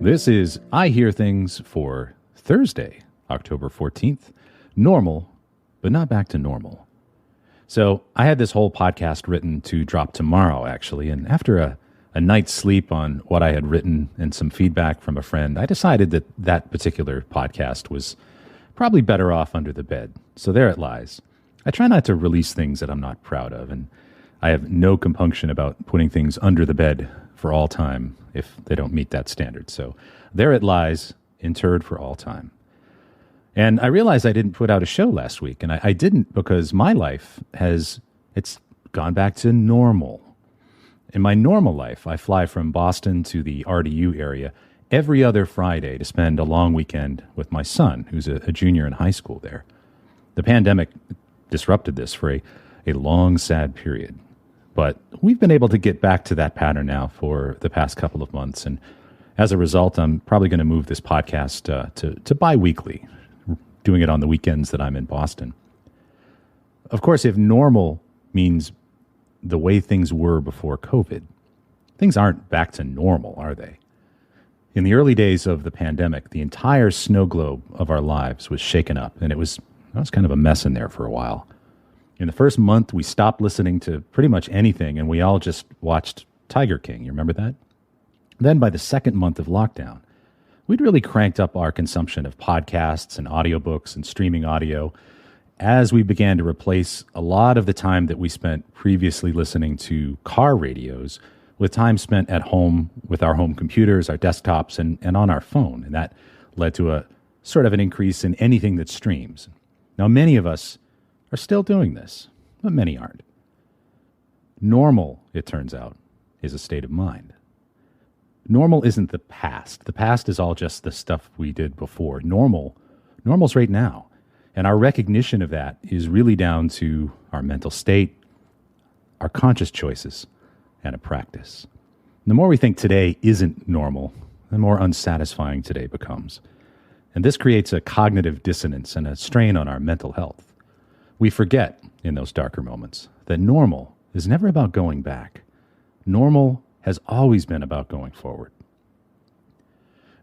This is I Hear Things for Thursday, October 14th. Normal, but not back to normal. So I had this whole podcast written to drop tomorrow, actually, and after a night's sleep on what I had written and some feedback from a friend, I decided that that particular podcast was probably better off under the bed. So there it lies. I try not to release things that I'm not proud of, and I have no compunction about putting things under the bed for all time if they don't meet that standard. So there it lies, interred for all time. And I realized I didn't put out a show last week, and I didn't because my life it's gone back to normal. In my normal life, I fly from Boston to the RDU area every other Friday to spend a long weekend with my son, who's a junior in high school there. The pandemic disrupted this for a long, sad period. But we've been able to get back to that pattern now for the past couple of months. And as a result, I'm probably going to move this podcast to bi-weekly, doing it on the weekends that I'm in Boston. Of course, if normal means the way things were before COVID, things aren't back to normal, are they? In the early days of the pandemic, the entire snow globe of our lives was shaken up, and it was kind of a mess in there for a while. In the first month, we stopped listening to pretty much anything, and we all just watched Tiger King. You remember that? Then by the second month of lockdown, we'd really cranked up our consumption of podcasts and audiobooks and streaming audio as we began to replace a lot of the time that we spent previously listening to car radios with time spent at home with our home computers, our desktops, and on our phone. And that led to a sort of an increase in anything that streams. Now, many of us are still doing this, but many aren't. Normal, it turns out, is a state of mind. Normal isn't the past. The past is all just the stuff we did before. Normal's right now. And our recognition of that is really down to our mental state, our conscious choices, and a practice. The more we think today isn't normal, the more unsatisfying today becomes. And this creates a cognitive dissonance and a strain on our mental health. We forget, in those darker moments, that normal is never about going back. Normal has always been about going forward.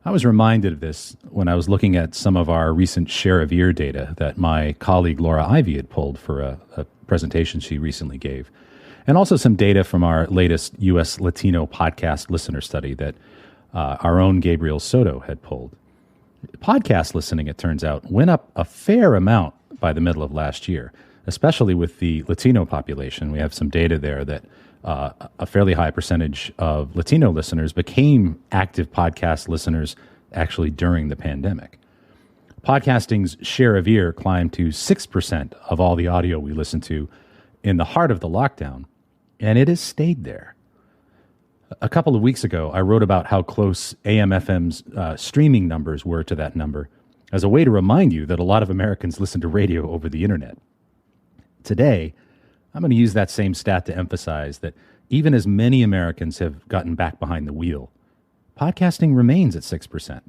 I was reminded of this when I was looking at some of our recent share of ear data that my colleague Laura Ivy had pulled for a presentation she recently gave, and also some data from our latest U.S. Latino podcast listener study that our own Gabriel Soto had pulled. Podcast listening, it turns out, went up a fair amount by the middle of last year, especially with the Latino population. We have some data there that a fairly high percentage of Latino listeners became active podcast listeners actually during the pandemic. Podcasting's share of ear climbed to 6% of all the audio we listened to in the heart of the lockdown, and it has stayed there. A couple of weeks ago, I wrote about how close AM/FM's streaming numbers were to that number as a way to remind you that a lot of Americans listen to radio over the internet. Today, I'm going to use that same stat to emphasize that even as many Americans have gotten back behind the wheel, podcasting remains at 6%.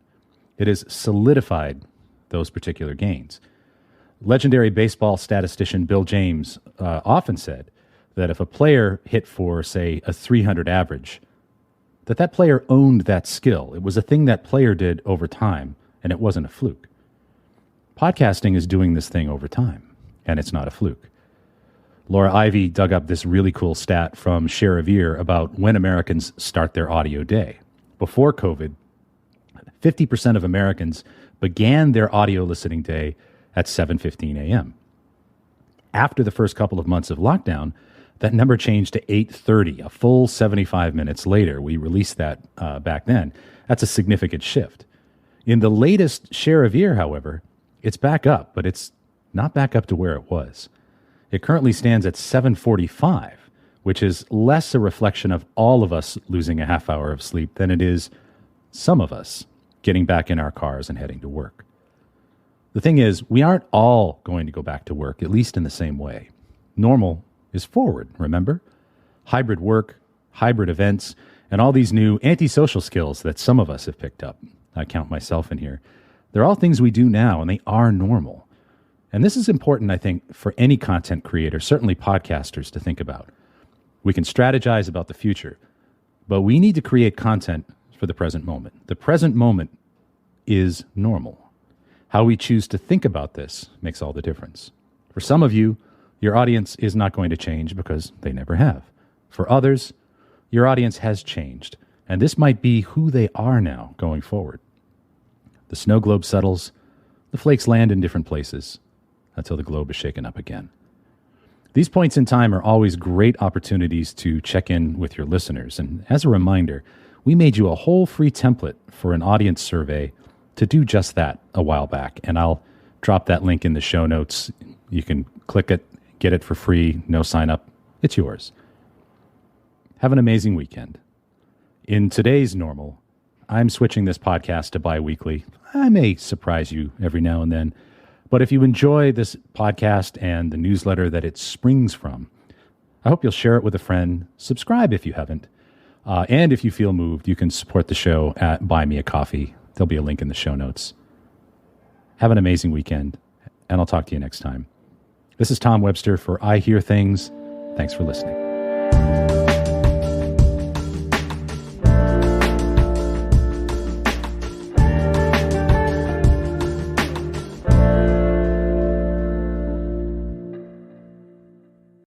It has solidified those particular gains. Legendary baseball statistician Bill James often said that if a player hit for, say, a 300 average, that player owned that skill. It was a thing that player did over time, and it wasn't a fluke. Podcasting is doing this thing over time, and it's not a fluke. Laura Ivy dug up this really cool stat from Share of Ear about when Americans start their audio day. Before COVID, 50% of Americans began their audio listening day at 7:15 a.m. After the first couple of months of lockdown, that number changed to 8:30, a full 75 minutes later. We released that back then. That's a significant shift. In the latest Share of Ear, however, it's back up, but it's not back up to where it was. It currently stands at 7:45, which is less a reflection of all of us losing a half hour of sleep than it is some of us getting back in our cars and heading to work. The thing is, we aren't all going to go back to work, at least in the same way. Normal is forward, remember? Hybrid work, hybrid events, and all these new antisocial skills that some of us have picked up. I count myself in here. They're all things we do now, and they are normal. And this is important, I think, for any content creator, certainly podcasters, to think about. We can strategize about the future, but we need to create content for the present moment. The present moment is normal. How we choose to think about this makes all the difference. For some of you, your audience is not going to change because they never have. For others, your audience has changed, and this might be who they are now going forward. The snow globe settles, the flakes land in different places until the globe is shaken up again. These points in time are always great opportunities to check in with your listeners. And as a reminder, we made you a whole free template for an audience survey to do just that a while back. And I'll drop that link in the show notes. You can click it, get it for free, no sign up. It's yours. Have an amazing weekend. In today's normal, I'm switching this podcast to bi-weekly. I may surprise you every now and then. But if you enjoy this podcast and the newsletter that it springs from, I hope you'll share it with a friend. Subscribe if you haven't. And if you feel moved, you can support the show at Buy Me a Coffee. There'll be a link in the show notes. Have an amazing weekend, and I'll talk to you next time. This is Tom Webster for I Hear Things. Thanks for listening.